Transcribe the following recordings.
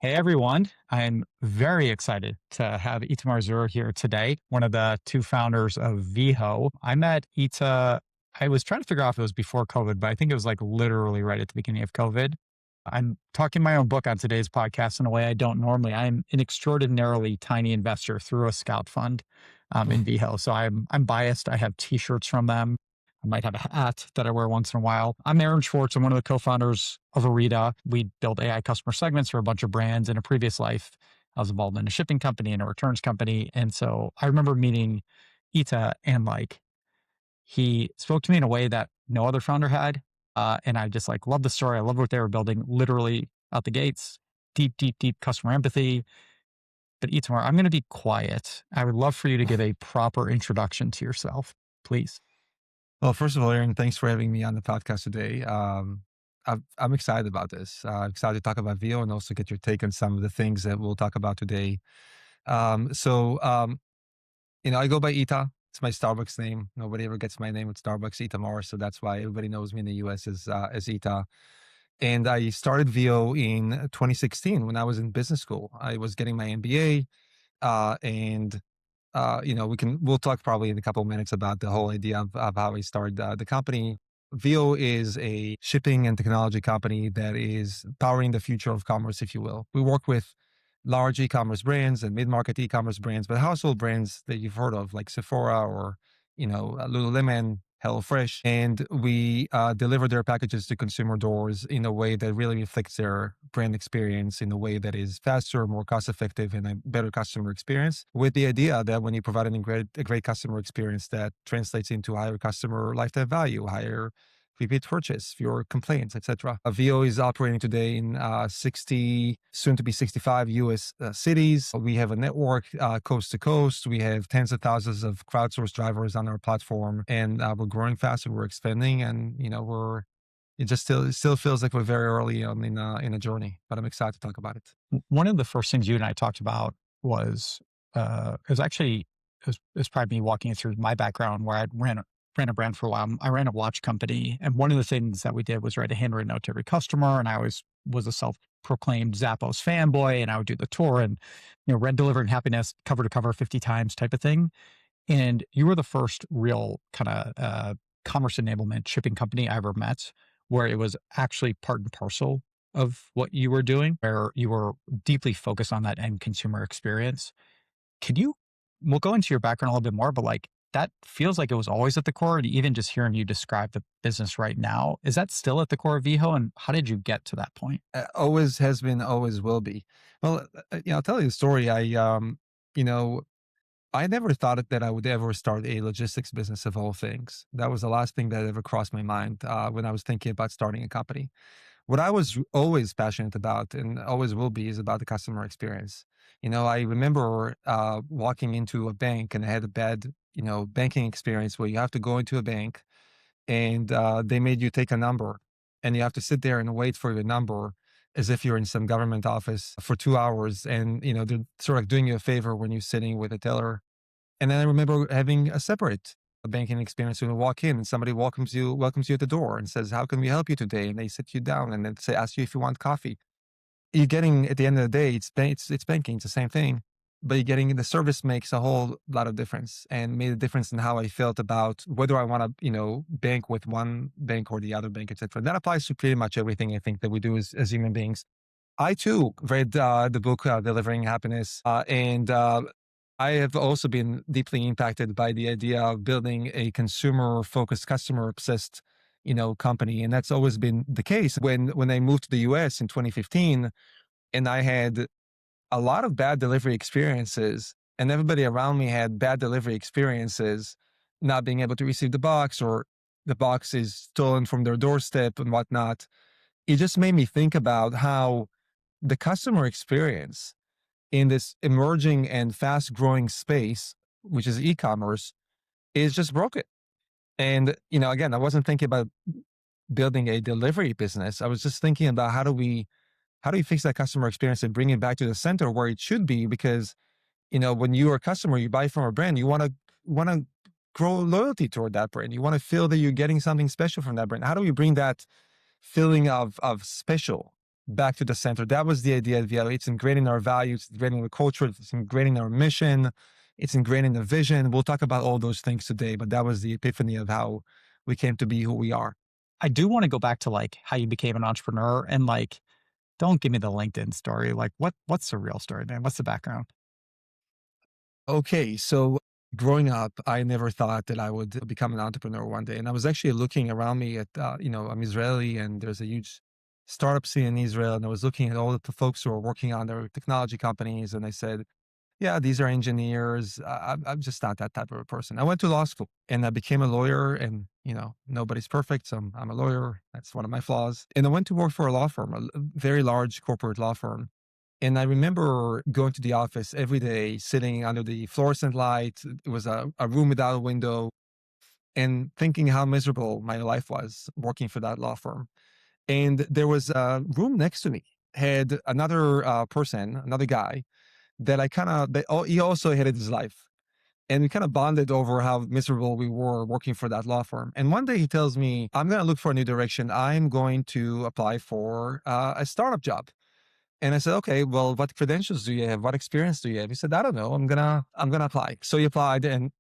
Hey everyone, I'm very excited to have Itamar Zur here today, one of the two founders of Veho. I met Ita, I was trying to figure out if it was before COVID, but I think it was like literally right at the beginning of COVID. I'm talking my own book on today's podcast in a way I don't normally. I'm an extraordinarily tiny investor through a scout fund in Veho. So I'm biased. I have t-shirts from them. I might have a hat that I wear once in a while. I'm Aaron Schwartz. I'm one of the co-founders of Orita. We build AI customer segments for a bunch of brands. In a previous life, I was involved in a shipping company and a returns company. And so I remember meeting Ita and like he spoke to me in a way that no other founder had. And I just like love the story. I love what they were building literally out the gates. Deep, deep, deep customer empathy. But Itamar, I'm going to be quiet. I would love for you to give a proper introduction to yourself, please. Well, first of all, Aaron, thanks for having me on the podcast today. I'm excited about this. I'm excited to talk about VO and also get your take on some of the things that we'll talk about today. Um, so, um, I go by Ita. It's my Starbucks name. Nobody ever gets my name at Starbucks, Itamar. So that's why everybody knows me in the US as Ita. And I started VO in 2016 when I was in business school. I was getting my MBA, and we'll talk probably in a couple of minutes about the whole idea of how we started the company. VO is a shipping and technology company that is powering the future of commerce, if you will. We work with large e-commerce brands and mid-market e-commerce brands, but household brands that you've heard of, like Sephora or, Lululemon, HelloFresh, and we deliver their packages to consumer doors in a way that really reflects their brand experience in a way that is faster, more cost-effective, and a better customer experience. With the idea that when you provide a great customer experience, that translates into higher customer lifetime value, higher repeat purchase, fewer complaints, etc. VO is operating today in 60, soon to be 65 US cities. We have a network coast to coast. We have tens of thousands of crowdsourced drivers on our platform, and we're growing fast and we're expanding. And it still feels like we're very early on in a journey, but I'm excited to talk about it. One of the first things you and I talked about was it was actually it was probably me walking you through my background where I ran a brand for a while. I ran a watch company, and one of the things that we did was write a handwritten note to every customer. And I always was a self-proclaimed Zappos fanboy, and I would do the tour and Red Delivering Happiness cover to cover 50 times type of thing. And you were the first real kind of commerce enablement shipping company I ever met, where it was actually part and parcel of what you were doing, where you were deeply focused on that end consumer experience. Can you, we'll go into your background a little bit more, but like that feels like it was always at the core. And even just hearing you describe the business right now, is that still at the core of Veho? And how did you get to that point? Always has been, always will be. Well, I'll tell you the story. You know, I never thought that I would ever start a logistics business of all things. That was the last thing that ever crossed my mind when I was thinking about starting a company. What I was always passionate about and always will be is about the customer experience. I remember walking into a bank and I had a bad, banking experience where you have to go into a bank and they made you take a number and you have to sit there and wait for your number as if you're in some government office for 2 hours. And, they're sort of doing you a favor when you're sitting with a teller. And then I remember having a separate banking experience when you walk in and somebody welcomes you at the door and says, "How can we help you today?" And they sit you down and then ask you if you want coffee. You're getting, at the end of the day, it's banking, it's the same thing, but you're getting, the service makes a whole lot of difference and made a difference in how I felt about whether I want to, bank with one bank or the other bank, etc. That applies to pretty much everything I think that we do as human beings. I too read the book Delivering Happiness, and I have also been deeply impacted by the idea of building a consumer-focused, customer-obsessed, company, and that's always been the case. When I moved to the U.S. in 2015, and I had a lot of bad delivery experiences, and everybody around me had bad delivery experiences, not being able to receive the box or the box is stolen from their doorstep and whatnot. It just made me think about how the customer experience in this emerging and fast growing space, which is e-commerce, is just broken. And, again, I wasn't thinking about building a delivery business. I was just thinking about how do we fix that customer experience and bring it back to the center where it should be? Because, when you're a customer, you buy from a brand, you want to grow loyalty toward that brand. You want to feel that you're getting something special from that brand. How do we bring that feeling of special back to the center. That was the idea of Veho. It's ingrained in our values, it's ingrained in the culture, it's ingrained in our mission, it's ingrained in the vision. We'll talk about all those things today, but that was the epiphany of how we came to be who we are. I do want to go back to like how you became an entrepreneur and like, don't give me the LinkedIn story. Like what's the real story, man? What's the background? Okay, so growing up, I never thought that I would become an entrepreneur one day. And I was actually looking around me at, I'm Israeli and there's a huge startup scene in Israel. And I was looking at all the folks who are working on their technology companies. And I said, yeah, these are engineers. I'm just not that type of a person. I went to law school and I became a lawyer and, nobody's perfect. So I'm a lawyer. That's one of my flaws. And I went to work for a law firm, a very large corporate law firm. And I remember going to the office every day, sitting under the fluorescent light. It was a room without a window and thinking how miserable my life was working for that law firm. And there was a room next to me, had another person, another guy that he also hated his life. And we kind of bonded over how miserable we were working for that law firm. And one day he tells me, I'm going to look for a new direction. I'm going to apply for a startup job. And I said, okay, well, what credentials do you have? What experience do you have? He said, I don't know. I'm gonna apply. So he applied and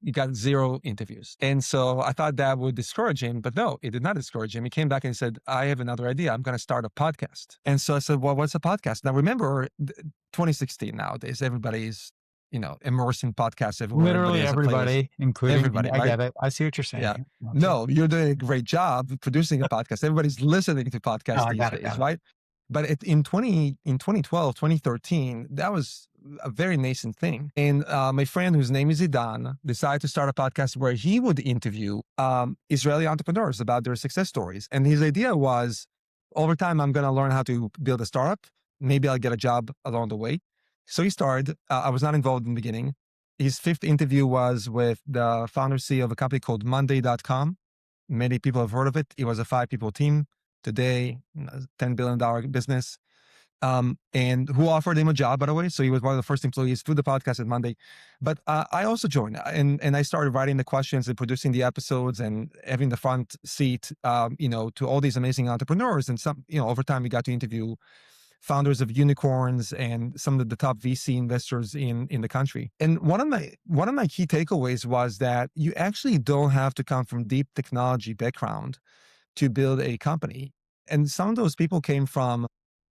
he got 0 interviews. And so I thought that would discourage him, but no, it did not discourage him. He came back and said, I have another idea. I'm going to start a podcast. And so I said, well, what's a podcast? Now remember 2016 nowadays, everybody's, immersed in podcasts everywhere. Literally everybody, including everybody, me. I right? get it. I see what you're saying. Yeah. Okay. No, you're doing a great job producing a podcast. Everybody's listening to Oh, podcasts I these got it. days, Got it. right? But in 2012, 2013, that was a very nascent thing. And my friend, whose name is Idan, decided to start a podcast where he would interview Israeli entrepreneurs about their success stories. And his idea was, over time, I'm going to learn how to build a startup. Maybe I'll get a job along the way. So he started. I was not involved in the beginning. His 5th interview was with the founder CEO of a company called Monday.com. Many people have heard of it. It was a 5-people team. Today, $10 billion business. And who offered him a job, by the way. So he was one of the first employees through the podcast at Monday. But I also joined and I started writing the questions and producing the episodes and having the front seat, to all these amazing entrepreneurs. And some, over time we got to interview founders of unicorns and some of the top VC investors in the country. And one of my key takeaways was that you actually don't have to come from deep technology background to build a company. And some of those people came from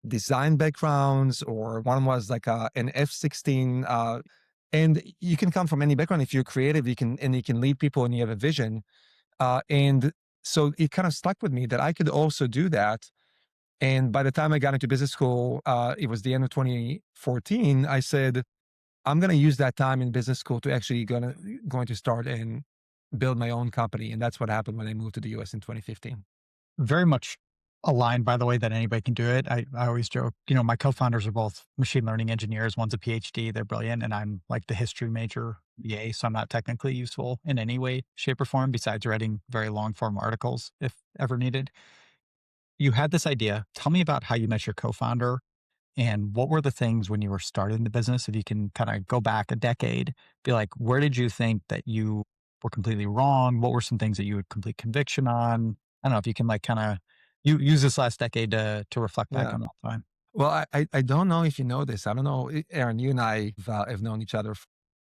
design backgrounds, or one was like an F-16. And you can come from any background. If you're creative, you can lead people and you have a vision. And so it kind of stuck with me that I could also do that. And by the time I got into business school, it was the end of 2014, I said, I'm going to use that time in business school to actually going to start and build my own company. And that's what happened when I moved to the US in 2015. Very much aligned, by the way, that anybody can do it. I always joke, my co-founders are both machine learning engineers. One's a PhD, they're brilliant. And I'm like the history major BA. So I'm not technically useful in any way, shape or form, besides writing very long form articles if ever needed. You had this idea. Tell me about how you met your co-founder and what were the things when you were starting the business? If you can kind of go back a decade, be like, where did you think that you were completely wrong? What were some things that you had complete conviction on? I don't know if you can like kind of you use this last decade to reflect back Yeah. on that time. Well, I don't know if you know this. I don't know, Aaron, you and I have known each other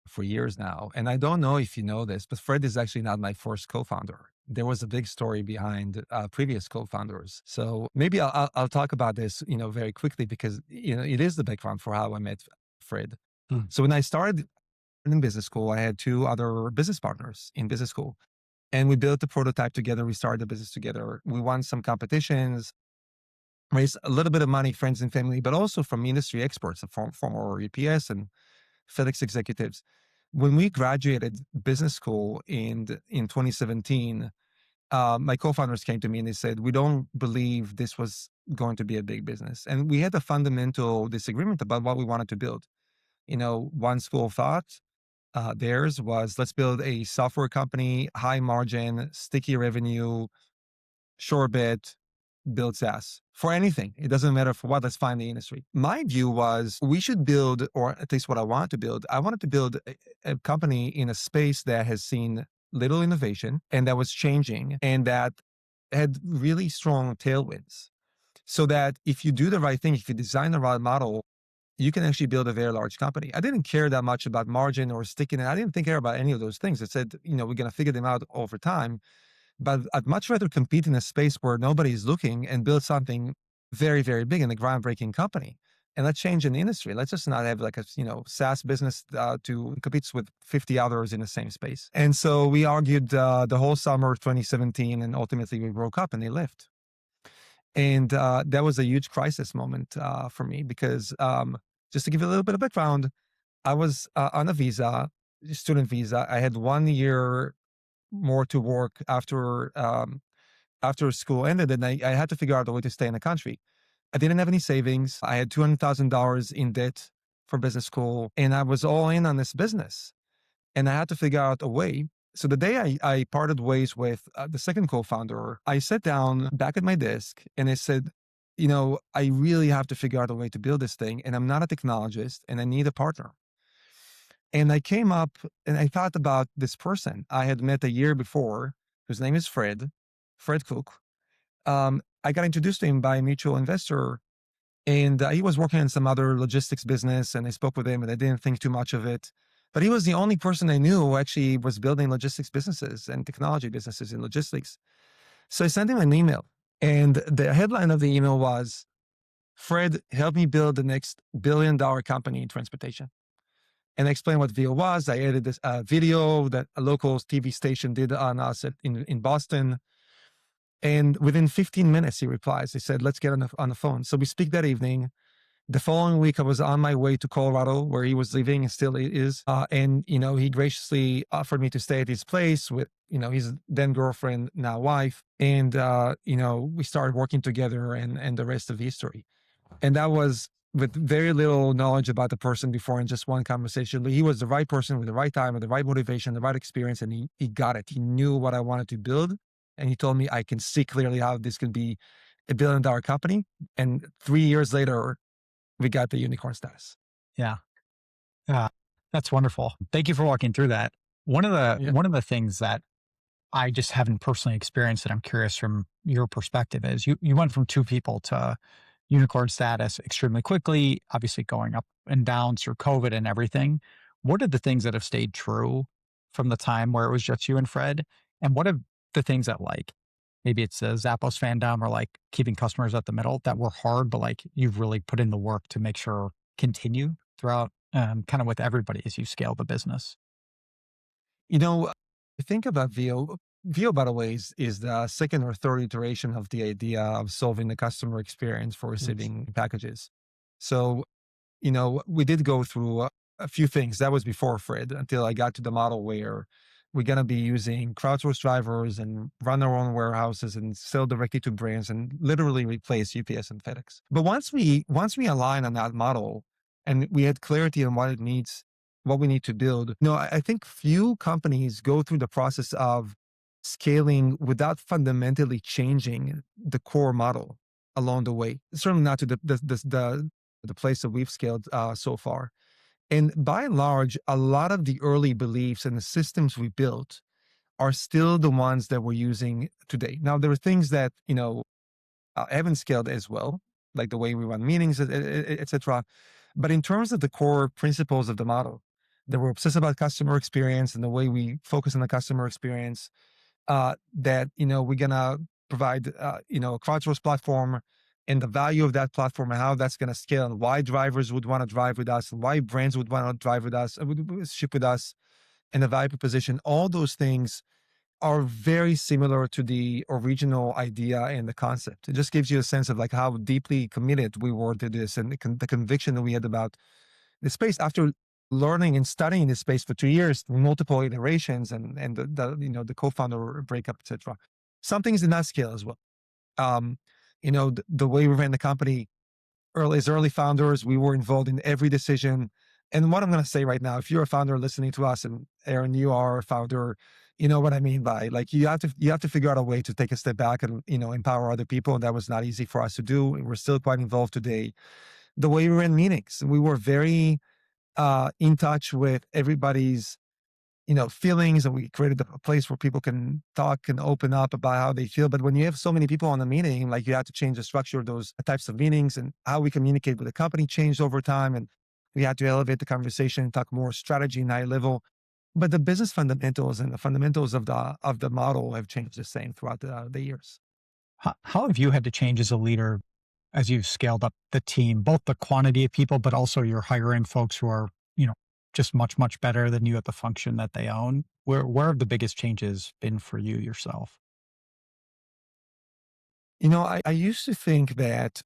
for years now. And I don't know if you know this, but Fred is actually not my first co-founder. There was a big story behind previous co-founders. So maybe I'll talk about this, very quickly because, it is the background for how I met Fred. Hmm. So when I started in business school, I had 2 other business partners in business school. And we built the prototype together. We started the business together. We won some competitions, raised a little bit of money, friends and family, but also from industry experts, from our UPS and FedEx executives. When we graduated business school in 2017, my co-founders came to me and they said, we don't believe this was going to be a big business. And we had a fundamental disagreement about what we wanted to build. One school of thought, theirs was, let's build a software company, high margin, sticky revenue, sure bet, build SaaS for anything. It doesn't matter for what, let's find the industry. My view was we should build, or at least what I wanted to build, I wanted to build a company in a space that has seen little innovation and that was changing and that had really strong tailwinds. so that if you do the right thing, if you design the right model, you can actually build a very large company. I didn't care that much about margin or sticking it. I didn't think care about any of those things. I said, we're going to figure them out over time. But I'd much rather compete in a space where nobody is looking and build something very, very big and a groundbreaking company. And let's change in the industry. Let's just not have like a SaaS business to competes with 50 others in the same space. And so we argued the whole summer of 2017, and ultimately we broke up and they left. And that was a huge crisis moment for me because just to give you a little bit of background, I was on a visa, student visa. I had 1 year more to work after school ended, and I had to figure out a way to stay in the country. I didn't have any savings. I had $200,000 in debt for business school, and I was all in on this business. And I had to figure out a way. So the day I parted ways with the second co-founder, I sat down back at my desk and I said, I really have to figure out a way to build this thing. And I'm not a technologist and I need a partner. And I came up and I thought about this person I had met a year before, whose name is Fred Cook. I got introduced to him by a mutual investor, and he was working on some other logistics business, and I spoke with him and I didn't think too much of it. But he was the only person I knew who actually was building logistics businesses and technology businesses in logistics. So I sent him an email, and the headline of the email was, Fred, help me build the next billion-dollar company in transportation. And I explained what Veho was. I edited this video that a local TV station did on us in Boston. And within 15 minutes, he replies. He said, let's get on the phone. So we speak that evening. The following week, I was on my way to Colorado, where he was living and still is. And he graciously offered me to stay at his place with, his then girlfriend, now wife. And, we started working together, and the rest of history. And that was with very little knowledge about the person before in just one conversation. He was the right person with the right time, with the right motivation, the right experience, and he got it. He knew what I wanted to build. And he told me I can see clearly how this could be a billion-dollar company. And 3 years later, we got the unicorn status. Yeah. That's wonderful. Thank you for walking through that. One of the things that I just haven't personally experienced that I'm curious from your perspective is you went from two people to unicorn status extremely quickly, obviously going up and down through COVID and everything. What are the things that have stayed true from the time where it was just you and Fred? And what are the things that, like, maybe it's a Zappos fandom or like keeping customers at the middle that were hard, but like you've really put in the work to make sure continue throughout kind of with everybody as you scale the business? I think about Veho. Veho, by the way, is the second or third iteration of the idea of solving the customer experience for receiving packages. So, we did go through a few things. That was before Fred, until I got to the model where we're going to be using crowdsourced drivers and run our own warehouses and sell directly to brands and literally replace UPS and FedEx. But once we align on that model and we had clarity on what it needs, what we need to build, I think few companies go through the process of scaling without fundamentally changing the core model along the way. Certainly not to the place that we've scaled so far. And by and large, a lot of the early beliefs and the systems we built are still the ones that we're using today. Now, there are things that, haven't scaled as well, like the way we run meetings, et cetera. But in terms of the core principles of the model, that we're obsessed about customer experience and the way we focus on the customer experience, that, we're going to provide, a crowdsourced platform and the value of that platform and how that's going to scale and why drivers would want to drive with us and why brands would want to drive with us, would ship with us, and the value proposition. All those things are very similar to the original idea and the concept. It just gives you a sense of like how deeply committed we were to this and the conviction that we had about the space after learning and studying this space for 2 years, multiple iterations and the co-founder breakup, et cetera. Some things did not scale as well. The way we ran the company as early founders, we were involved in every decision. And what I'm going to say right now, if you're a founder listening to us, and Aaron, you are a founder, you know what I mean by like, you have to figure out a way to take a step back and, empower other people. And that was not easy for us to do. We're still quite involved today. The way we ran meetings, we were very in touch with everybody's, feelings, and we created a place where people can talk and open up about how they feel. But when you have so many people on the meeting, like, you have to change the structure of those types of meetings, and how we communicate with the company changed over time. And we had to elevate the conversation and talk more strategy and high level. But the business fundamentals and the fundamentals of the model have changed the same throughout the years. How have you had to change as a leader as you've scaled up the team, both the quantity of people, but also you're hiring folks who are, you know, just much, much better than you at the function that they own? Where have the biggest changes been for you yourself? I used to think that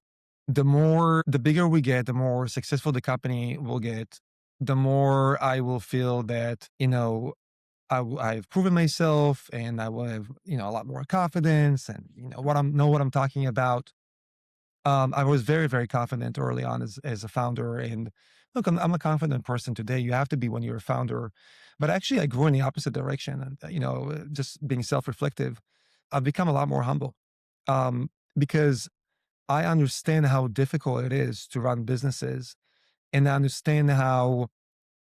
the bigger we get, the more successful the company will get, the more I will feel that, I've proven myself, and I will have, a lot more confidence, and, what I'm talking about. I was very, very confident early on as a founder. And look, I'm a confident person today. You have to be when you're a founder. But actually, I grew in the opposite direction. And, just being self reflective, I've become a lot more humble, because I understand how difficult it is to run businesses. And I understand how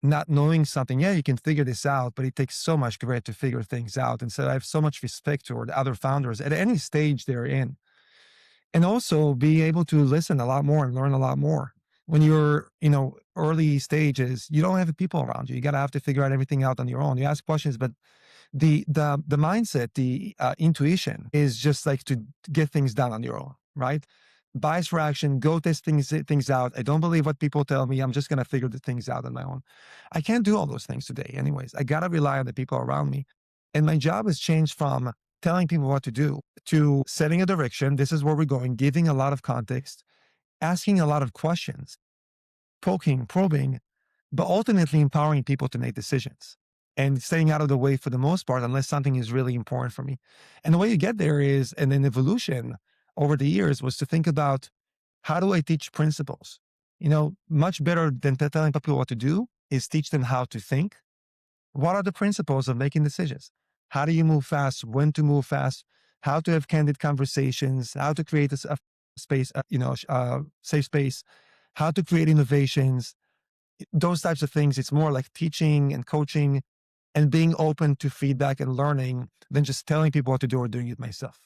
not knowing something, yeah, you can figure this out, but it takes so much grit to figure things out. And so I have so much respect toward other founders at any stage they're in, and also be able to listen a lot more and learn a lot more. When you're, early stages, you don't have the people around you. You gotta have to figure out everything out on your own. You ask questions, but the mindset, the intuition is just like to get things done on your own, right? Bias for action, go test things out. I don't believe what people tell me. I'm just gonna figure the things out on my own. I can't do all those things today, anyways. I gotta rely on the people around me, and my job has changed from telling people what to do to setting a direction. This is where we're going, giving a lot of context, asking a lot of questions, poking, probing, but ultimately empowering people to make decisions and staying out of the way for the most part, unless something is really important for me. And the way you get there is, and an evolution over the years was to think about, how do I teach principles? Much better than telling people what to do is teach them how to think. What are the principles of making decisions? How do you move fast? When to move fast? How to have candid conversations? How to create a space, safe space? How to create innovations? Those types of things. It's more like teaching and coaching and being open to feedback and learning than just telling people what to do or doing it myself.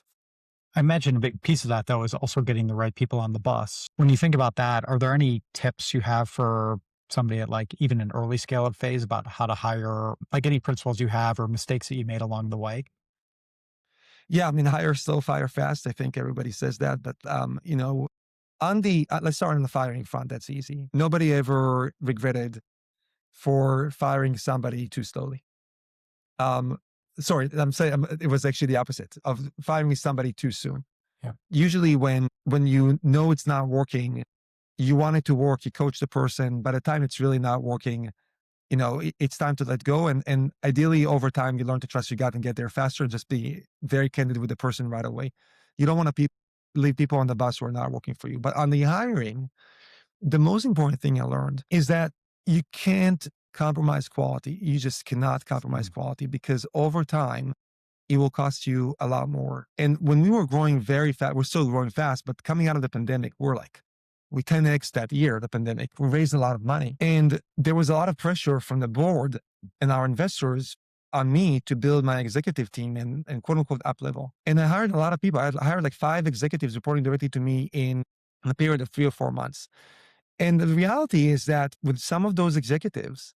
I imagine a big piece of that, though, is also getting the right people on the bus. When you think about that, are there any tips you have for somebody at like even an early scale up phase about how to hire, like any principles you have or mistakes that you made along the way? Yeah, I mean, hire slow, fire fast. I think everybody says that, but on the let's start on the firing front. That's easy. Nobody ever regretted for firing somebody too slowly. Um, Sorry, I'm saying, it was actually the opposite of firing somebody too soon. Yeah. Usually, when you know it's not working, you want it to work. You coach the person. By the time it's really not working, it's time to let go. And ideally, over time, you learn to trust your gut and get there faster. And just be very candid with the person right away. You don't want to leave people on the bus who are not working for you. But on the hiring, the most important thing I learned is that you can't compromise quality. You just cannot compromise quality, because over time, it will cost you a lot more. And when we were growing very fast, we're still growing fast, but coming out of the pandemic, we 10x that year, the pandemic. We raised a lot of money. And there was a lot of pressure from the board and our investors on me to build my executive team and quote unquote up level. And I hired a lot of people. I hired like 5 executives reporting directly to me in a period of 3 or 4 months. And the reality is that with some of those executives,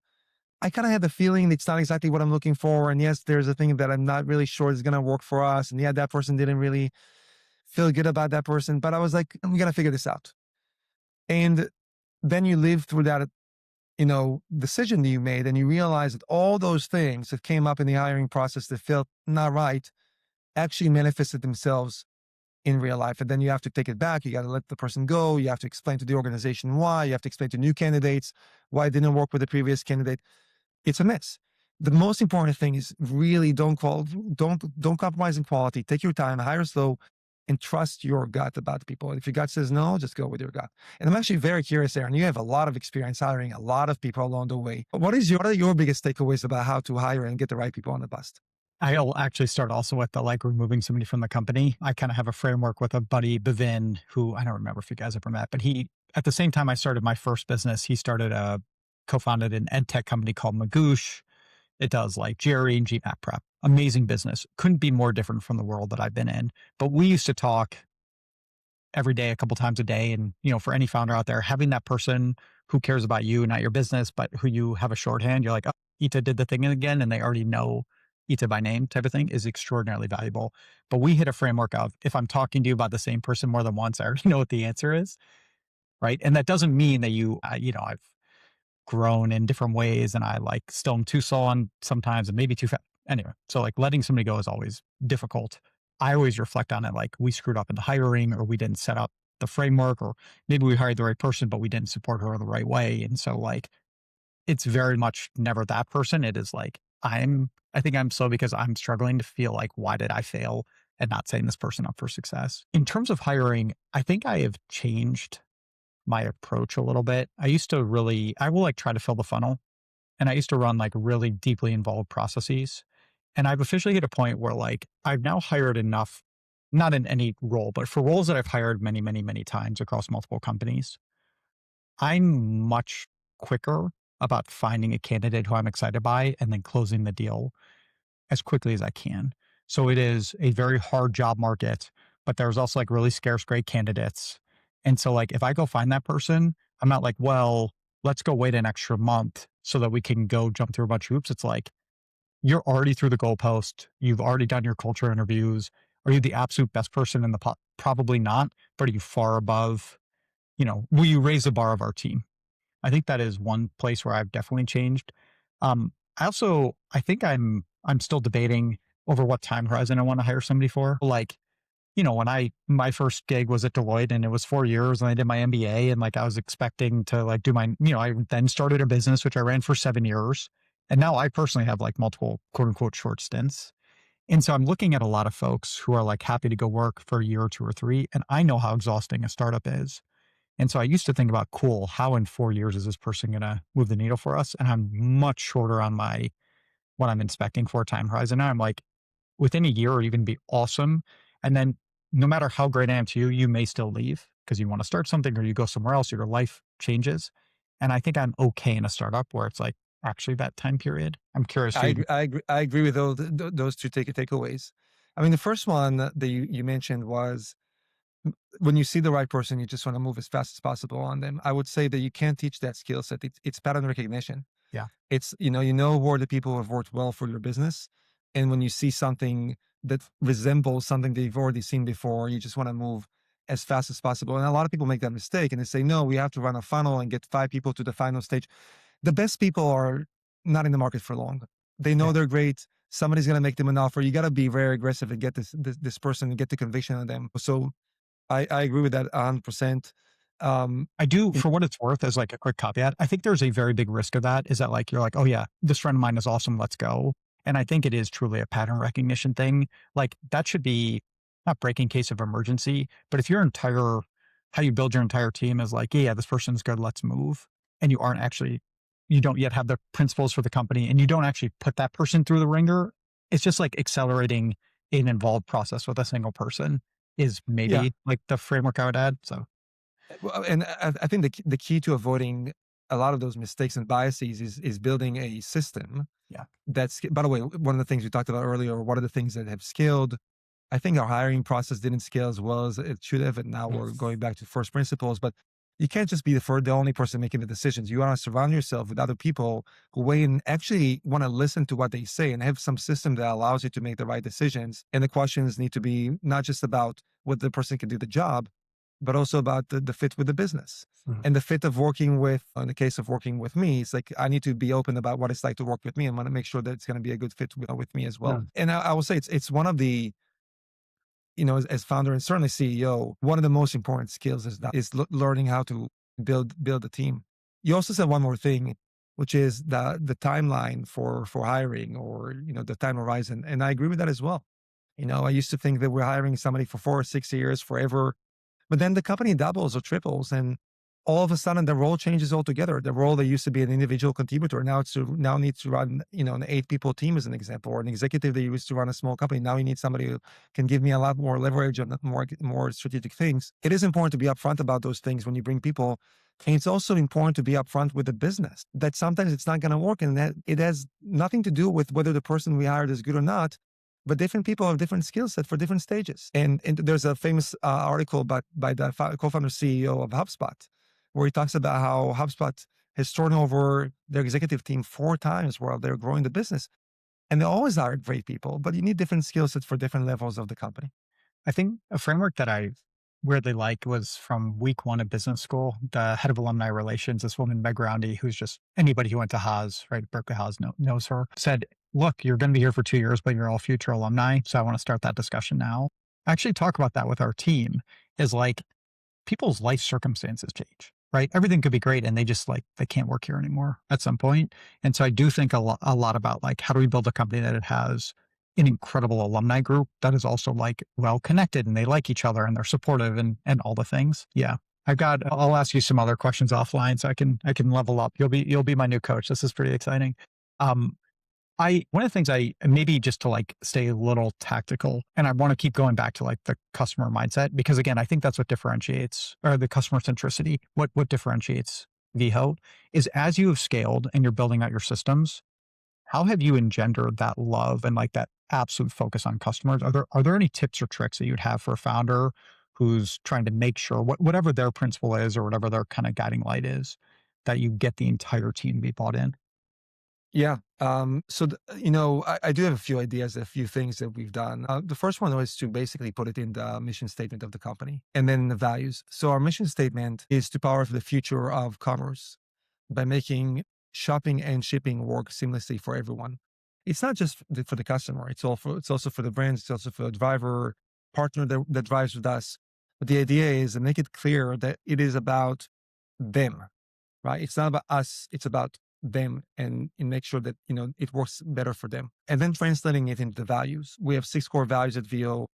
I kind of had the feeling it's not exactly what I'm looking for. And yes, there's a thing that I'm not really sure is going to work for us. And yeah, that person didn't really feel good about that person. But I was like, we got to figure this out. And then you live through that, decision that you made, and you realize that all those things that came up in the hiring process that felt not right actually manifested themselves in real life. And then you have to take it back. You got to let the person go. You have to explain to the organization why. You have to explain to new candidates why it didn't work with the previous candidate. It's a mess. The most important thing is really don't compromise in quality. Take your time, hire slow, and trust your gut about the people. If your gut says no, just go with your gut. And I'm actually very curious, Aaron. You have a lot of experience hiring a lot of people along the way. What are your biggest takeaways about how to hire and get the right people on the bus? I'll actually start also with the like removing somebody from the company. I kind of have a framework with a buddy, Bevin, who I don't remember if you guys ever met, but he, at the same time I started my first business, he started co-founded an ed tech company called Magoosh. It does, like GRE and GMAT prep. Amazing business. Couldn't be more different from the world that I've been in. But we used to talk every day, a couple times a day. And, for any founder out there, having that person who cares about you, not your business, but who you have a shorthand, you're like, oh, Ita did the thing again, and they already know Ita by name type of thing is extraordinarily valuable. But we hit a framework of if I'm talking to you about the same person more than once, I already know what the answer is. Right. And that doesn't mean that I've grown in different ways and I like still am too slow on sometimes and maybe too fast. Anyway, so like letting somebody go is always difficult. I always reflect on it like we screwed up in the hiring or we didn't set up the framework or maybe we hired the right person, but we didn't support her the right way. And so like it's very much never that person. It is like I think I'm slow because I'm struggling to feel like why did I fail at not setting this person up for success? In terms of hiring, I think I have changed my approach a little bit. I will like try to fill the funnel and I used to run like really deeply involved processes. And I've officially hit a point where like I've now hired enough, not in any role, but for roles that I've hired many, many, many times across multiple companies, I'm much quicker about finding a candidate who I'm excited by and then closing the deal as quickly as I can. So it is a very hard job market, but there's also like really scarce great candidates. And so like if I go find that person, I'm not like, well, let's go wait an extra month so that we can go jump through a bunch of hoops. It's like you're already through the goalpost. You've already done your culture interviews. Are you the absolute best person in the pot? Probably not, but are you far above, will you raise the bar of our team? I think that is one place where I've definitely changed. I think I'm still debating over what time horizon I want to hire somebody for. Like, when my first gig was at Deloitte and it was 4 years and I did my MBA and like I was expecting to like do I then started a business, which I ran for 7 years. And now I personally have like multiple quote unquote short stints. And so I'm looking at a lot of folks who are like happy to go work for a year or two or three. And I know how exhausting a startup is. And so I used to think about, cool, how in 4 years is this person going to move the needle for us? And I'm much shorter on what I'm inspecting for time horizon. Now I'm like, within a year or even be awesome. And then no matter how great I am to you, you may still leave because you want to start something or you go somewhere else, your life changes. And I think I'm okay in a startup where it's like actually that time period. I'm curious. I agree with those two takeaways. I mean, the first one that you mentioned was when you see the right person, you just want to move as fast as possible on them. I would say that you can't teach that skill set. It's pattern recognition. Yeah. It's, where the people have worked well for your business. And when you see something that resembles something that you've already seen before, you just want to move as fast as possible. And a lot of people make that mistake and they say, no, we have to run a funnel and get 5 people to the final stage. The best people are not in the market for long. They know they're great. Somebody's going to make them an offer. You got to be very aggressive and get this person and get the conviction on them. So I agree with that 100%. I do, for what it's worth, as like a quick caveat, I think there's a very big risk of that is that like, you're like, oh yeah, this friend of mine is awesome. Let's go. And I think it is truly a pattern recognition thing. Like that should be not breaking case of emergency, but if how you build your entire team is like, yeah, this person's good, let's move. And you don't yet have the principles for the company and you don't actually put that person through the ringer. It's just like accelerating an involved process with a single person is maybe like the framework I would add. So, well, and I think the key to avoiding a lot of those mistakes and biases is building a system. Yeah. That's, by the way, one of the things we talked about earlier, or one of the things that have scaled. I think our hiring process didn't scale as well as it should have. And now we're going back to first principles, but you can't just be the only person making the decisions. You want to surround yourself with other people who weigh in, actually want to listen to what they say and have some system that allows you to make the right decisions. And the questions need to be not just about what the person can do the job, but also about the fit with the business. And the fit of working with, in the case of working with me, it's like, I need to be open about what it's like to work with me and want to make sure that it's going to be a good fit with me as well. And I will say it's one of the, as founder and certainly CEO, one of the most important skills is learning how to build a team. You also said one more thing, which is the timeline for hiring or, the time horizon. And I agree with that as well. I used to think that we're hiring somebody for 4 or 6 years forever, but then the company doubles or triples and all of a sudden the role changes altogether. The role that used to be an individual contributor now needs to run, an 8-people team as an example, or an executive that used to run a small company. Now you need somebody who can give me a lot more leverage on more strategic things. It is important to be upfront about those things when you bring people, And it's also important to be upfront with the business that sometimes it's not going to work, and that it has nothing to do with whether the person we hired is good or not. But different people have different skill set for different stages. And there's a famous article by the co-founder CEO of HubSpot, where he talks about how HubSpot has turned over their executive team 4 times while they're growing the business. And they always hire great people, but you need different skill sets for different levels of the company. I think a framework that I weirdly like was from week one of business school. The head of alumni relations, this woman, Meg Roundy, who's just anybody who went to Haas, right? Berkeley Haas knows her, said, look, you're going to be here for 2 years, but you're all future alumni. So I want to start that discussion now. I actually talk about that with our team is like people's life circumstances change, right? Everything could be great and they just like, they can't work here anymore at some point. And so I do think a lot about like, how do we build a company that it has an incredible alumni group that is also like well connected and they like each other and they're supportive and all the things. Yeah. I'll ask you some other questions offline so I can level up. You'll be my new coach. This is pretty exciting. Um, one of the things maybe just to like stay a little tactical, and I want to keep going back to like the customer mindset, because again, I think that's what differentiates, or the customer centricity, what differentiates Veho is as you have scaled and you're building out your systems, how have you engendered that love and like that absolute focus on customers? Are there any tips or tricks that you'd have for a founder who's trying to make sure whatever their principle is or whatever their kind of guiding light is, that you get the entire team to be bought in? Yeah. I do have a few ideas, a few things that we've done. The first one was to basically put it in the mission statement of the company and then the values. So our mission statement is to power the future of commerce by making shopping and shipping work seamlessly for everyone. It's not just for the customer. It's also for the brands. It's also for the driver partner that drives with us. But the idea is to make it clear that it is about them, right? It's not about us. It's about them, and make sure that, it works better for them. And then translating it into the values. We have 6 core values at VO.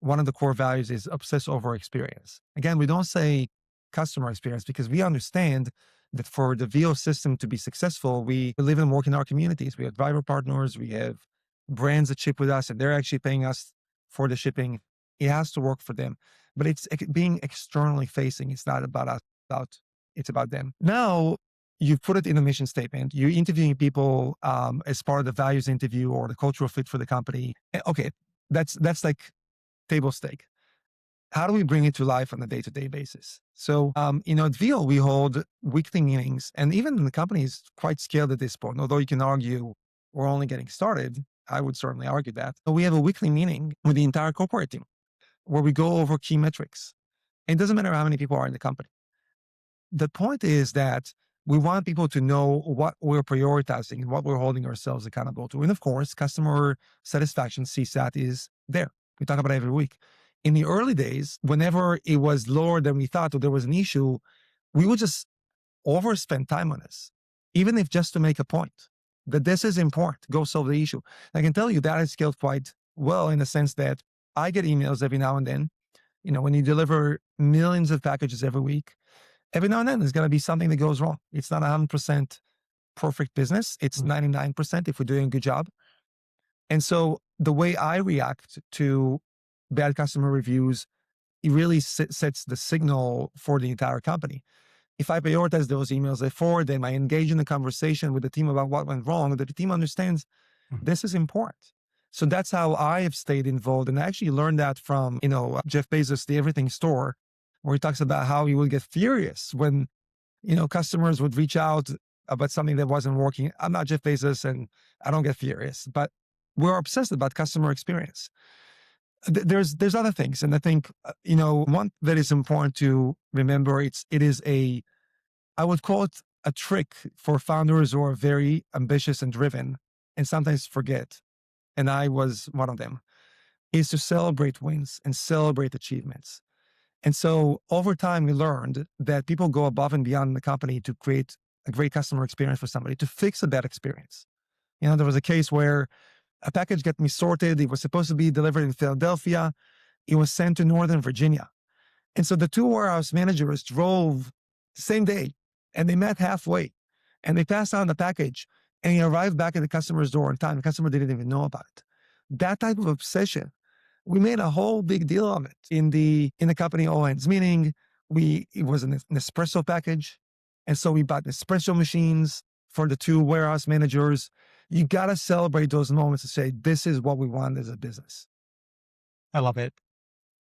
One of the core values is obsess over experience. Again, we don't say customer experience because we understand that for the VO system to be successful, we live and work in our communities. We have driver partners, we have brands that ship with us, and they're actually paying us for the shipping. It has to work for them, but it's being externally facing. It's not about us, it's about them. Now, you put it in a mission statement. You're interviewing people as part of the values interview or the cultural fit for the company. Okay, that's like table stake. How do we bring it to life on a day-to-day basis? So, at VO, we hold weekly meetings, and even the company is quite scaled at this point. Although you can argue we're only getting started, I would certainly argue that. But we have a weekly meeting with the entire corporate team where we go over key metrics. It doesn't matter how many people are in the company. The point is that we want people to know what we're prioritizing and what we're holding ourselves accountable to. And of course, customer satisfaction, CSAT, is there. We talk about it every week. In the early days, whenever it was lower than we thought or there was an issue, we would just overspend time on this, even if just to make a point that this is important, go solve the issue. I can tell you that has scaled quite well in the sense that I get emails every now and then. When you deliver millions of packages every week, every now and then there's going to be something that goes wrong. It's not 100% perfect business. It's 99% if we're doing a good job. And so the way I react to bad customer reviews, it really sets the signal for the entire company. If I prioritize those emails, I forward them, I engage in a conversation with the team about what went wrong, that the team understands this is important. So that's how I have stayed involved. And I actually learned that from, Jeff Bezos, the Everything Store, where he talks about how he would get furious when, customers would reach out about something that wasn't working. I'm not Jeff Bezos and I don't get furious, but we're obsessed about customer experience. There's other things. And I think, one that is important to remember, I would call it a trick for founders who are very ambitious and driven and sometimes forget. And I was one of them, is to celebrate wins and celebrate achievements. And so over time, we learned that people go above and beyond the company to create a great customer experience for somebody, to fix a bad experience. There was a case where a package got missorted. It was supposed to be delivered in Philadelphia. It was sent to Northern Virginia. And so the 2 warehouse managers drove the same day and they met halfway and they passed on the package and he arrived back at the customer's door on time. The customer didn't even know about it. That type of obsession, we made a whole big deal of it in the company owns, meaning it was an espresso package. And so we bought espresso machines for the two warehouse managers. You got to celebrate those moments and say, this is what we want as a business. I love it.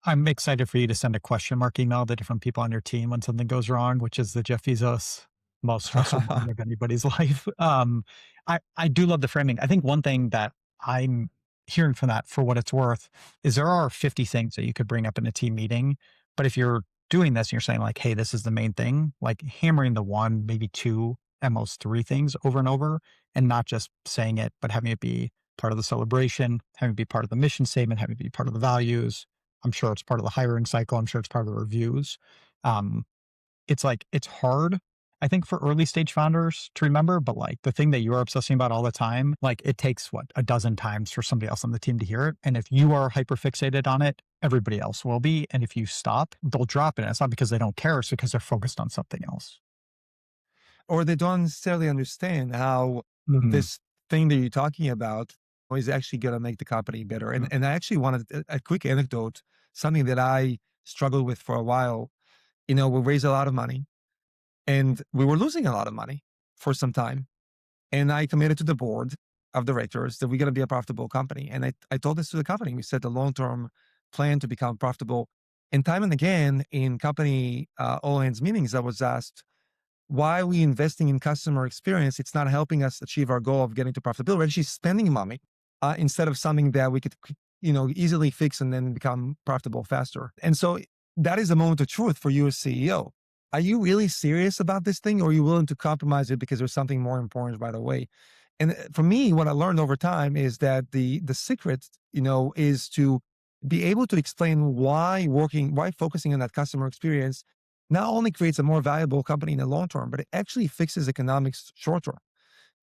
I'm excited for you to send a question mark email to different people on your team when something goes wrong, which is the Jeff Bezos most stressful moment of anybody's life. I do love the framing. I think one thing that I'm hearing from that, for what it's worth, is there are 50 things that you could bring up in a team meeting. But if you're doing this and you're saying, like, hey, this is the main thing, like hammering the one, maybe two, at most three things over and over, and not just saying it, but having it be part of the celebration, having it be part of the mission statement, having it be part of the values. I'm sure it's part of the hiring cycle. I'm sure it's part of the reviews. Um, it's like, it's hard, I think, for early stage founders to remember, but like the thing that you are obsessing about all the time, like it takes what, a dozen times for somebody else on the team to hear it. And if you are hyper fixated on it, everybody else will be. And if you stop, they'll drop it. And it's not because they don't care, it's because they're focused on something else. Or they don't necessarily understand how Mhm. this thing that you're talking about is actually going to make the company better. And I actually wanted a quick anecdote, something that I struggled with for a while. We raised a lot of money and we were losing a lot of money for some time. And I committed to the board of directors that we're going to be a profitable company. And I told this to the company. We set a long-term plan to become profitable. And time and again in company all hands meetings, I was asked, why are we investing in customer experience? It's not helping us achieve our goal of getting to profitability. We're actually spending money instead of something that we could, easily fix and then become profitable faster. And so that is a moment of truth for you as CEO. Are you really serious about this thing, or are you willing to compromise it because there's something more important right away? And for me, what I learned over time is that the secret, is to be able to explain why focusing on that customer experience not only creates a more valuable company in the long term, but it actually fixes economics short term.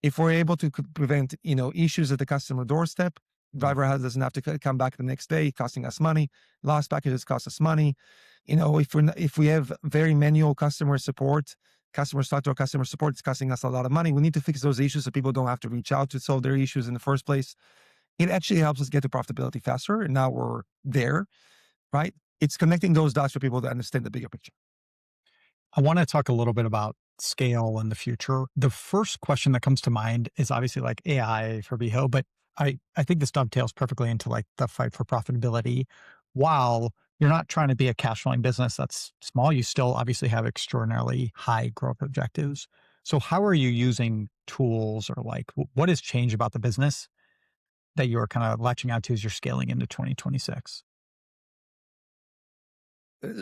If we're able to prevent, issues at the customer doorstep, doesn't have to come back the next day, costing us money. Lost packages cost us money. If we have very manual customer support, customers talk to our customer support, it's costing us a lot of money. We need to fix those issues so people don't have to reach out to solve their issues in the first place. It actually helps us get to profitability faster. And now we're there, right? It's connecting those dots for people to understand the bigger picture. I want to talk a little bit about scale in the future. The first question that comes to mind is obviously like AI for Veho, but I think this dovetails perfectly into like the fight for profitability. While you're not trying to be a cash flowing business that's small, you still obviously have extraordinarily high growth objectives. So how are you using tools, or like what has changed about the business that you're kind of latching out to as you're scaling into 2026?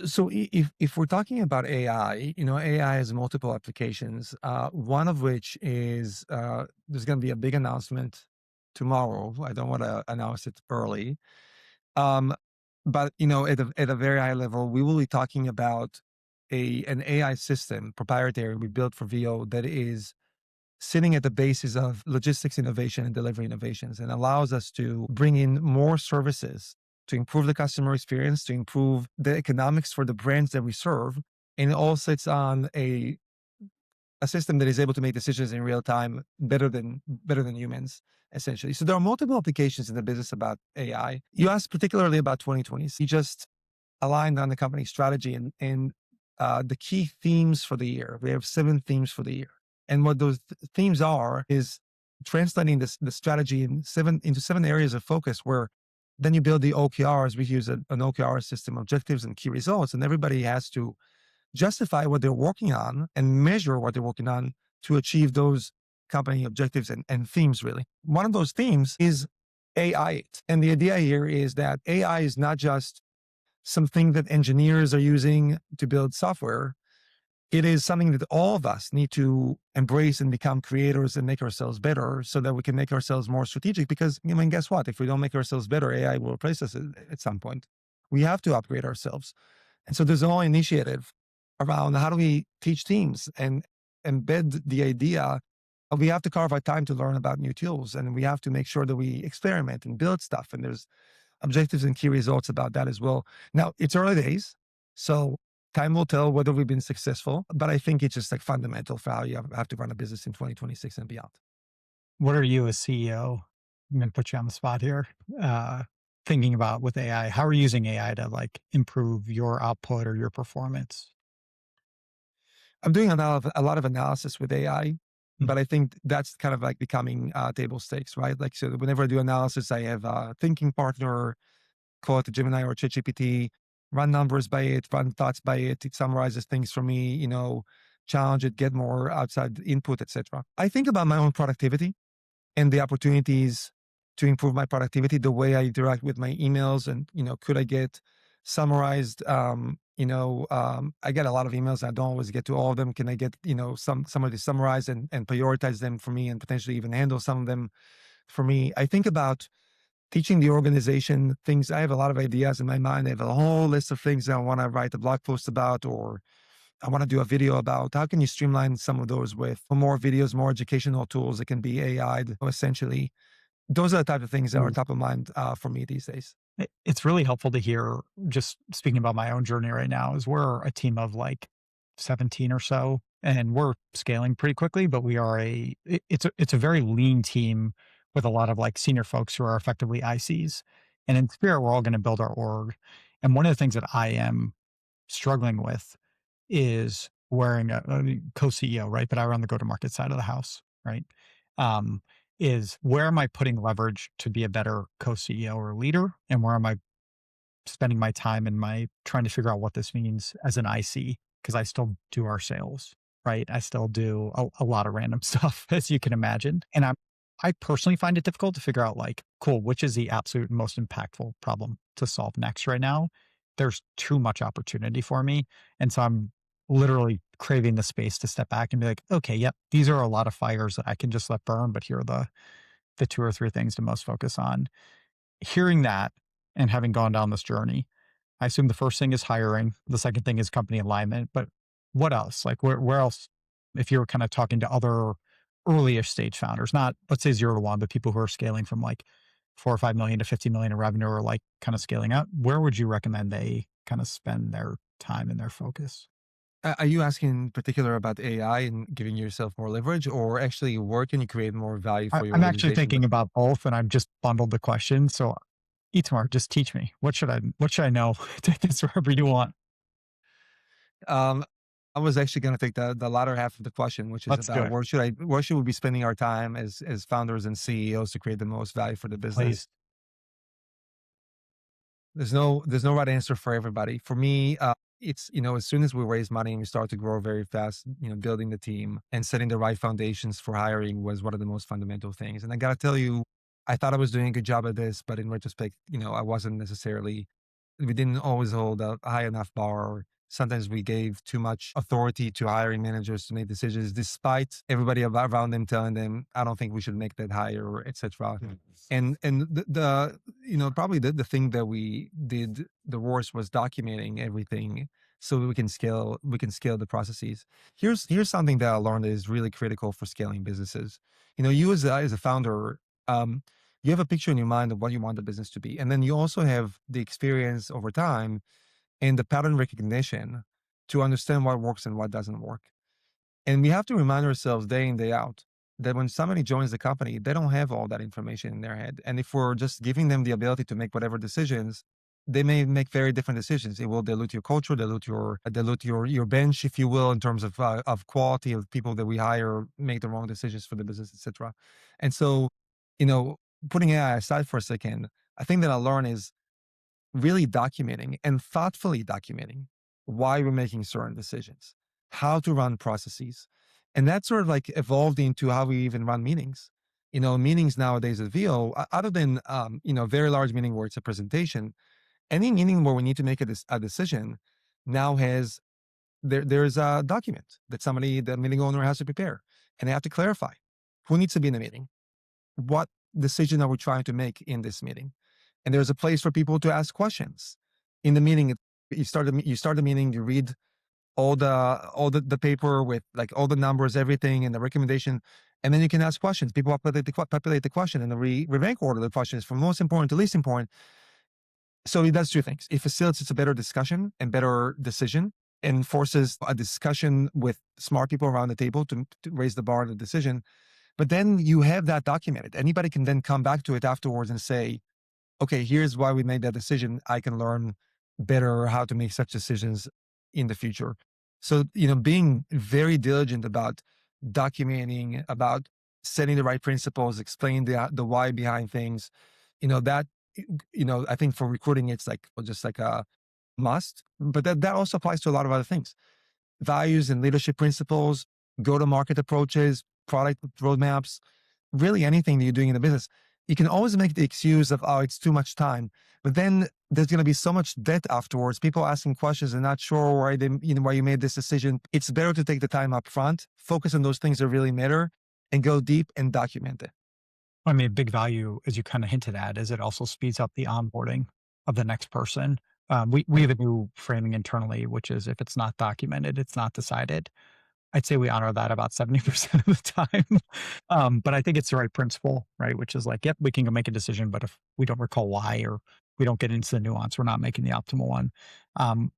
So if we're talking about AI, AI has multiple applications. One of which is there's going to be a big announcement tomorrow. I don't want to announce it early, um, but at a very high level, we will be talking about an AI system proprietary we built for VO that is sitting at the basis of logistics innovation and delivery innovations, and allows us to bring in more services to improve the customer experience, to improve the economics for the brands that we serve. And it all sits on a system that is able to make decisions in real time better than humans, essentially. So there are multiple applications in the business about AI. You asked particularly about 2020. You just aligned on the company strategy and the key themes for the year. We have 7 themes for the year. And what those themes are is translating the strategy into 7 areas of focus, where then you build the OKRs. We use an OKR system, objectives and key results, and everybody has to justify what they're working on and measure what they're working on to achieve those company objectives and themes, really. One of those themes is AI. And the idea here is that AI is not just something that engineers are using to build software. It is something that all of us need to embrace and become creators and make ourselves better so that we can make ourselves more strategic. Because, guess what? If we don't make ourselves better, AI will replace us at some point. We have to upgrade ourselves. And so there's a whole initiative around how do we teach teams and embed the idea of we have to carve out time to learn about new tools, and we have to make sure that we experiment and build stuff. And there's objectives and key results about that as well. Now, it's early days, so time will tell whether we've been successful, but I think it's just like fundamental for how you have to run a business in 2026 and beyond. What are you as CEO? I'm going to put you on the spot here. Uh, Thinking about with AI, how are you using AI to like improve your output or your performance? I'm doing a lot of analysis with AI, Mm. but I think that's kind of like becoming table stakes, right? Like, so whenever I do analysis, I have a thinking partner, call it a Gemini or ChatGPT, run numbers by it, run thoughts by it. It summarizes things for me, challenge it, get more outside input, etc. I think about my own productivity and the opportunities to improve my productivity, the way I interact with my emails, and could I get summarized? I get a lot of emails. I don't always get to all of them. Can I get somebody to summarize and prioritize them for me, and potentially even handle some of them for me? I think about teaching the organization things. I have a lot of ideas in my mind. I have a whole list of things that I want to write a blog post about, or I want to do a video about. How can you streamline some of those with more videos, more educational tools? It can be AI, essentially. Those are the type of things that are top of mind for me these days. It's really helpful to hear, just speaking about my own journey right now, is we're a team of like 17 or so, and we're scaling pretty quickly, but it's a very lean team with a lot of like senior folks who are effectively ICs. And in spirit, we're all going to build our org. And one of the things that I am struggling with is wearing a co-CEO, right? But I run the go-to-market side of the house, right? Um, is where am I putting leverage to be a better co-CEO or leader? And where am I spending my time and my trying to figure out what this means as an IC? Because I still do our sales, right? I still do a lot of random stuff, as you can imagine. And I personally find it difficult to figure out like, cool, which is the absolute most impactful problem to solve next right now? There's too much opportunity for me. And so I'm literally craving the space to step back and be like, okay, yep, these are a lot of fires that I can just let burn, but here are the two or three things to most focus on. Hearing that and having gone down this journey, I assume the first thing is hiring. The second thing is company alignment. But what else? Like where else, if you're kind of talking to other earliest stage founders, not let's say 0 to 1, but people who are scaling from like 4 or 5 million to 50 million in revenue, or like kind of scaling up, where would you recommend they kind of spend their time and their focus? Are you asking in particular about AI and giving yourself more leverage, or actually where can you create more value for your I'm actually organization? thinking about both, and I've just bundled the question. So Itamar, just teach me. What should I know? Take this wherever you want. Um, I was actually going to take the latter half of the question, which is Let's do about it, where should we be spending our time as founders and CEOs to create the most value for the business? please. There's no right answer for everybody. For me, it's as soon as we raise money and we start to grow very fast, building the team and setting the right foundations for hiring was one of the most fundamental things. And I got to tell you, I thought I was doing a good job at this, but in retrospect, I wasn't necessarily. We didn't always hold a high enough bar. Sometimes we gave too much authority to hiring managers to make decisions, despite everybody around them telling them, "I don't think we should make that higher," etc. And probably the thing that we did the worst was documenting everything so we can scale the processes. Here's something that I learned that is really critical for scaling businesses. You as a founder, um, you have a picture in your mind of what you want the business to be, and then you also have the experience over time and the pattern recognition to understand what works and what doesn't work. And we have to remind ourselves day in, day out that when somebody joins the company, they don't have all that information in their head. And if we're just giving them the ability to make whatever decisions, they may make very different decisions. It will dilute your culture, dilute your bench, if you will, in terms of quality of people that we hire, make the wrong decisions for the business, etc. And so, you know, putting AI aside for a second, I think that I learned is really documenting and thoughtfully documenting why we're making certain decisions, how to run processes. And that sort of like evolved into how we even run meetings. Meetings nowadays at VO, other than, very large meeting where it's a presentation, any meeting where we need to make a decision now there's a document that the meeting owner has to prepare, and they have to clarify who needs to be in the meeting, what decision are we trying to make in this meeting, and there's a place for people to ask questions in the meeting. You start the meeting, you read all the paper with like all the numbers, everything, and the recommendation, and then you can ask questions. People populate the question, and the rank order the questions from most important to least important. So it does two things: it facilitates a better discussion and better decision, and forces a discussion with smart people around the table to raise the bar of the decision. But then you have that documented. Anybody can then come back to it afterwards and say, okay, here's why we made that decision. I can learn better how to make such decisions in the future. So, being very diligent about documenting, about setting the right principles, explaining the why behind things, that, I think for recruiting, it's like just like a must, but that also applies to a lot of other things, values and leadership principles, go to market approaches, product roadmaps, really anything that you're doing in the business. You can always make the excuse of, oh, it's too much time. But then there's going to be so much debt afterwards. People asking questions and not sure why why you made this decision. It's better to take the time up front, focus on those things that really matter, and go deep and document it. I mean, a big value, as you kind of hinted at, is it also speeds up the onboarding of the next person. We have a new framing internally, which is if it's not documented, it's not decided. I'd say we honor that about 70% of the time. But I think it's the right principle, right? Which is like, yep, we can go make a decision, but if we don't recall why or we don't get into the nuance, we're not making the optimal one. Um,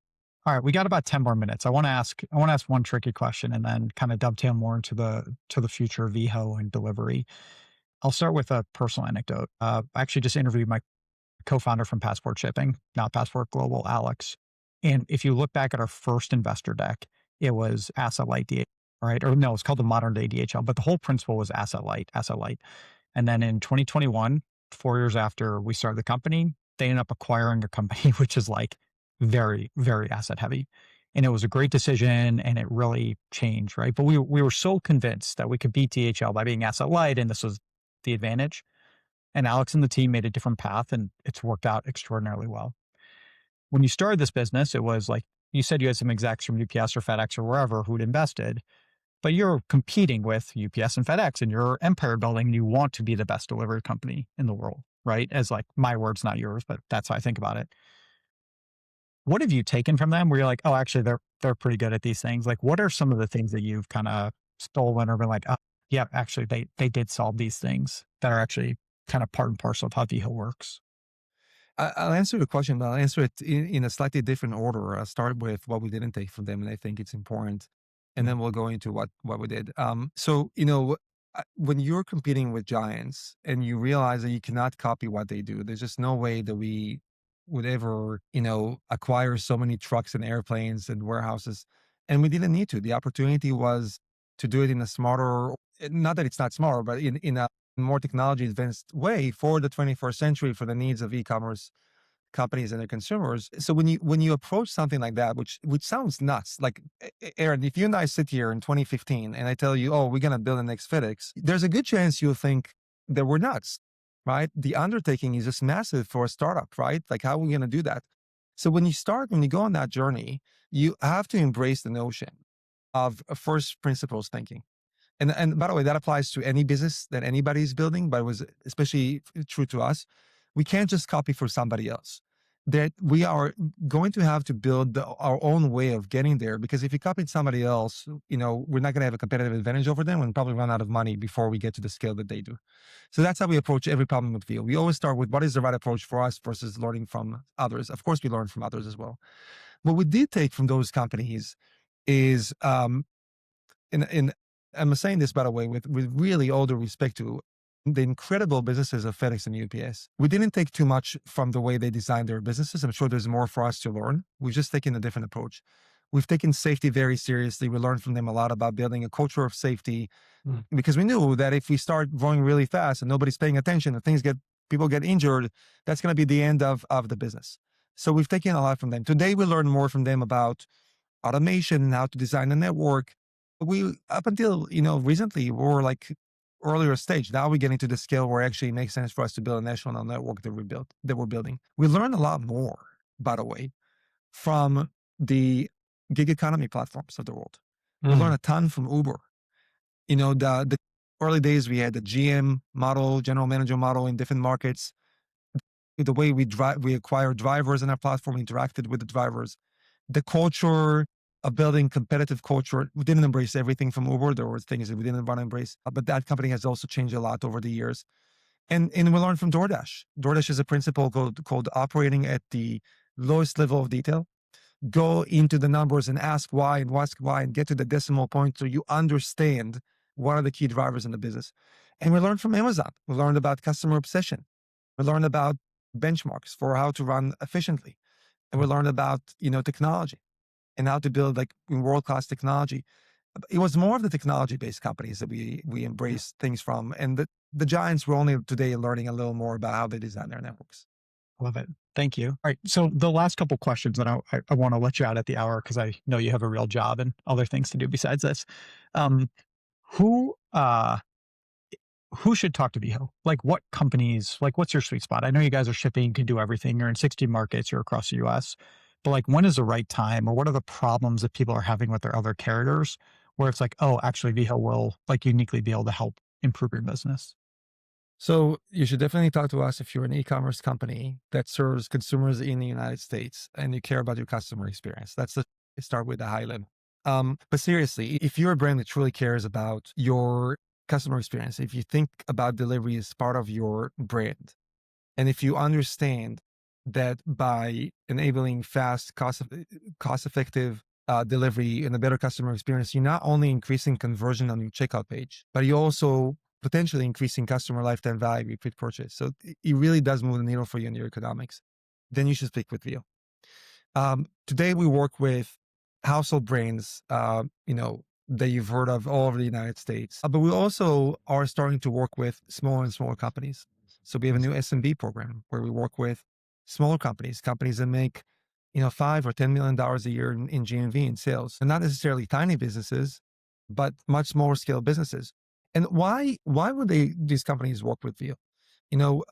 all right, we got about 10 more minutes. I want to ask one tricky question and then kind of dovetail more into the future of VHO and delivery. I'll start with a personal anecdote. I actually just interviewed my co-founder from Passport Shipping, now Passport Global, Alex. And if you look back at our first investor deck, it was asset light DHL, right? Or no, it's called the modern day DHL, but the whole principle was asset light, asset light. And then in 2021, 4 years after we started the company, they ended up acquiring a company which is like very, very asset heavy. And it was a great decision and it really changed, right? But we were so convinced that we could beat DHL by being asset light and this was the advantage. And Alex and the team made a different path and it's worked out extraordinarily well. When you started this business, it was like you said you had some execs from UPS or FedEx or wherever who'd invested, but you're competing with UPS and FedEx and you're empire building and you want to be the best delivery company in the world, right? As like my words, not yours, but that's how I think about it. What have you taken from them where you're like, oh, actually they're pretty good at these things? Like what are some of the things that you've kind of stolen or been like, oh, yeah, actually they did solve these things that are actually kind of part and parcel of how Veho works? I'll answer the question, but I'll answer it in a slightly different order. I'll start with what we didn't take from them, and I think it's important, and Mm, then we'll go into what we did. So when you're competing with giants and you realize that you cannot copy what they do, there's just no way that we would ever acquire so many trucks and airplanes and warehouses, and we didn't need to. The opportunity was to do it in a smarter, not that it's not smarter, but in a more technology advanced way for the 21st century for the needs of e-commerce companies and their consumers. So when you approach something like that, which sounds nuts, like Aaron, if you and I sit here in 2015 and I tell you, oh, we're gonna build the next FedEx, there's a good chance you'll think that we're nuts, right? The undertaking is just massive for a startup, right? Like how are we gonna do that? So when you go on that journey, you have to embrace the notion of first principles thinking. And by the way, that applies to any business that anybody's building, but it was especially true to us. We can't just copy for somebody else. That we are going to have to build our own way of getting there. Because if you copied somebody else, we're not going to have a competitive advantage over them and probably run out of money before we get to the scale that they do. So that's how we approach every problem with Veho. We always start with what is the right approach for us versus learning from others. Of course, we learn from others as well. What we did take from those companies is in I'm saying this, by the way, with really all due respect to the incredible businesses of FedEx and UPS. We didn't take too much from the way they designed their businesses. I'm sure there's more for us to learn. We've just taken a different approach. We've taken safety very seriously. We learned from them a lot about building a culture of safety because we knew that if we start growing really fast and nobody's paying attention and people get injured, that's going to be the end of the business. So we've taken a lot from them. Today, we learn more from them about automation and how to design a network. We up until recently we were like earlier stage. Now we get into the scale where it actually makes sense for us to build a national network that we're building. We learn a lot more, by the way, from the gig economy platforms of the world. We learn mm, a ton from Uber. The early days we had the GM model, general manager model in different markets. The way we acquire drivers in our platform, interacted with the drivers, the culture of building competitive culture. We didn't embrace everything from Uber. There were things that we didn't want to embrace, but that company has also changed a lot over the years. And we learned from DoorDash. DoorDash is a principle called operating at the lowest level of detail. Go into the numbers and ask why and get to the decimal point so you understand what are the key drivers in the business. And we learned from Amazon. We learned about customer obsession. We learned about benchmarks for how to run efficiently. And we learned about, technology. and how to build like world-class technology. It was more of the technology-based companies that we Yeah. embraced things from, and the giants were only today learning a little more about how they design their networks. Love it. Thank you. All right. So the last couple questions, and I want to let you out at the hour because I know you have a real job and other things to do besides this. Um, who who should talk to Veho? Like what companies, like what's your sweet spot? I know you guys are shipping, can do everything. You're in 60 markets, you're across the US. But like when is the right time or what are the problems that people are having with their other carriers where it's like, oh, actually Veho will like uniquely be able to help improve your business? So you should definitely talk to us if you're an e-commerce company that serves consumers in the United States and you care about your customer experience. That's the start with the high level. But seriously, if you're a brand that truly cares about your customer experience, if you think about delivery as part of your brand, and if you understand that by enabling fast, cost effective delivery and a better customer experience, you're not only increasing conversion on your checkout page, but you're also potentially increasing customer lifetime value, repeat purchase. So it really does move the needle for you in your economics. Then you should speak with Vio. Today we work with household brands, that you've heard of all over the United States, but we also are starting to work with smaller and smaller companies. So we have a new SMB program where we work with smaller companies, companies that make, $5 or $10 million a year in GMV in sales, and not necessarily tiny businesses, but much smaller scale businesses. And why would these companies work with Vio? You know,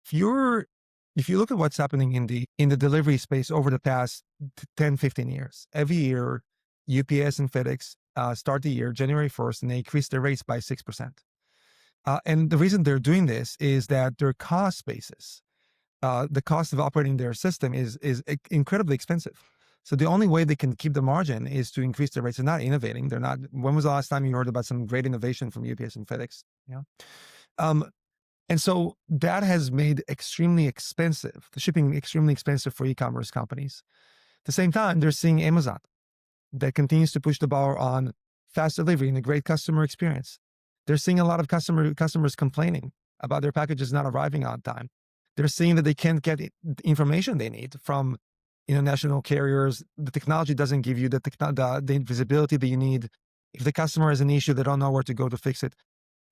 if you're if you look at what's happening in the delivery space over the past 10, 15 years, every year, UPS and FedEx start the year January 1st, and they increase their rates by 6%. And the reason they're doing this is that their cost basis, the cost of operating their system is incredibly expensive. So the only way they can keep the margin is to increase their rates. They're not innovating. They're not. When was the last time you heard about some great innovation from UPS and FedEx? Yeah. Um, and so that has made the shipping extremely expensive for e-commerce companies. At the same time, they're seeing Amazon that continues to push the bar on fast delivery and a great customer experience. They're seeing a lot of customers complaining about their packages not arriving on time. They're seeing that they can't get the information they need from national carriers. The technology doesn't give you the visibility that you need. If the customer has an issue, they don't know where to go to fix it.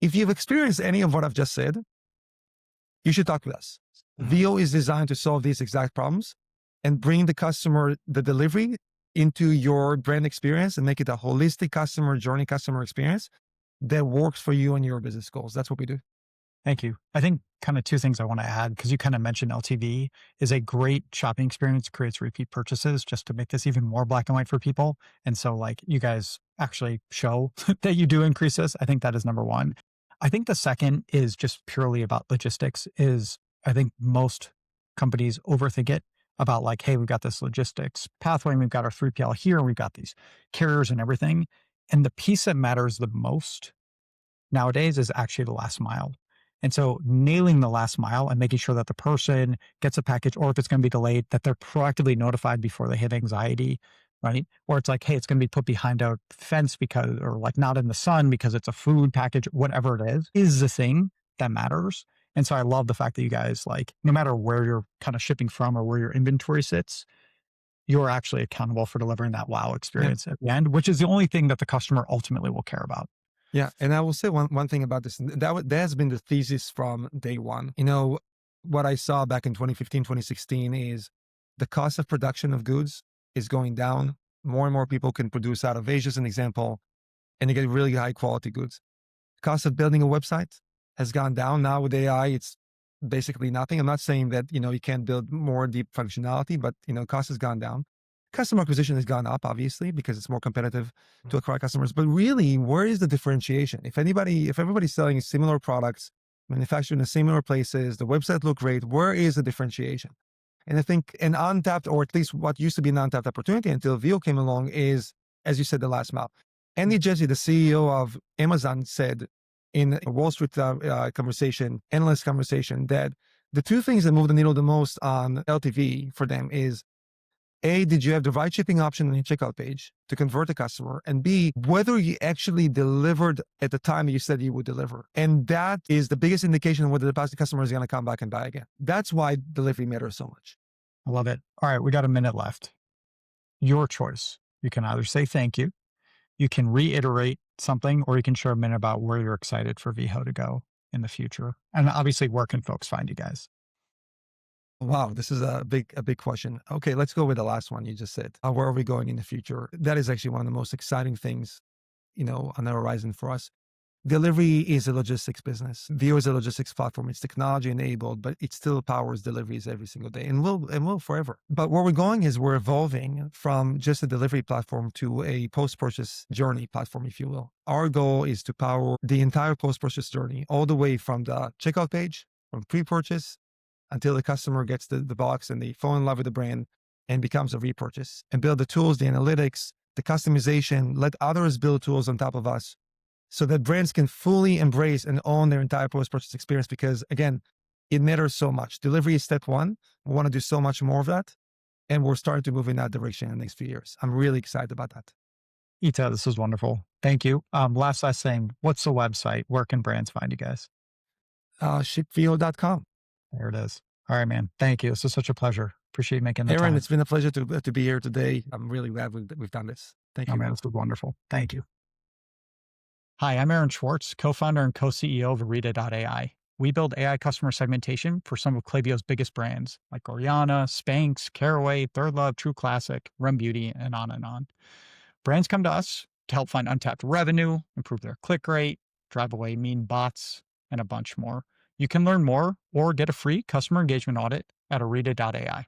If you've experienced any of what I've just said, you should talk with us. Mhm. VO is designed to solve these exact problems and bring the customer, the delivery into your brand experience and make it a holistic customer experience that works for you and your business goals. That's what we do. Thank you. I think kind of two things I want to add because you kind of mentioned LTV is a great shopping experience, creates repeat purchases just to make this even more black and white for people. And so, like, you guys actually show that you do increase this. I think that is number one. I think the second is just purely about logistics. Is I think most companies overthink it about like, hey, we've got this logistics pathway, and we've got our 3PL here, and we've got these carriers and everything. And the piece that matters the most nowadays is actually the last mile. And so nailing the last mile and making sure that the person gets a package, or if it's going to be delayed, that they're proactively notified before they have anxiety, right? Or it's like, hey, it's going to be put behind a fence because, or like not in the sun because it's a food package, whatever it is the thing that matters. And so I love the fact that you guys, like, no matter where you're kind of shipping from or where your inventory sits, you're actually accountable for delivering that wow Yeah. experience at the end, which is the only thing that the customer ultimately will care about. Yeah. And I will say one thing about this. That has been the thesis from day one. What I saw back in 2015, 2016 is the cost of production of goods is going down. More and more people can produce out of Asia, as an example, and they get really high quality goods. Cost of building a website has gone down. Now with AI, it's basically nothing. I'm not saying that, you can't build more deep functionality, but, cost has gone down. Customer acquisition has gone up, obviously, because it's more competitive to acquire customers. But really, where is the differentiation? If everybody's selling similar products, manufactured in similar places, the website look great, where is the differentiation? And I think an untapped, or at least what used to be an untapped opportunity until Veo came along is, as you said, the last mile. Andy Jassy, the CEO of Amazon, said in a Wall Street analyst conversation, that the two things that move the needle the most on LTV for them is A, did you have the right shipping option on your checkout page to convert the customer? And B, whether you actually delivered at the time you said you would deliver. And that is the biggest indication of whether the customer is going to come back and buy again. That's why delivery matters so much. I love it. All right, we got a minute left. Your choice. You can either say thank you can reiterate something, or you can share a minute about where you're excited for Veho to go in the future. And obviously, where can folks find you guys? Wow, this is a big question. Okay, let's go with the last one you just said. Where are we going in the future? That is actually one of the most exciting things, on the horizon for us. Delivery is a logistics business. Veho is a logistics platform. It's technology enabled, but it still powers deliveries every single day and will forever. But where we're going is we're evolving from just a delivery platform to a post-purchase journey platform, if you will. Our goal is to power the entire post-purchase journey, all the way from the checkout page, from pre-purchase until the customer gets the box and they fall in love with the brand and becomes a repurchase, and build the tools, the analytics, the customization, let others build tools on top of us so that brands can fully embrace and own their entire post-purchase experience. Because again, it matters so much. Delivery is step one. We want to do so much more of that. And we're starting to move in that direction in the next few years. I'm really excited about that. Ita, this was wonderful. Thank you. Last thing, what's the website? Where can brands find you guys? Shipveho.com. There it is. All right, man. Thank you. This is such a pleasure. Appreciate you making the Aaron, time. it's been a pleasure to be here today. I'm really glad we've done this. Thank Oh, you. man, this was wonderful. Thank you. Hi, I'm Aaron Schwartz, co-founder and co-CEO of Orita.ai. We build AI customer segmentation for some of Klaviyo's biggest brands like Oriana, Spanx, Caraway, Third Love, True Classic, Run Beauty, and on and on. Brands come to us to help find untapped revenue, improve their click rate, drive away mean bots, and a bunch more. You can learn more or get a free customer engagement audit at Orita.ai.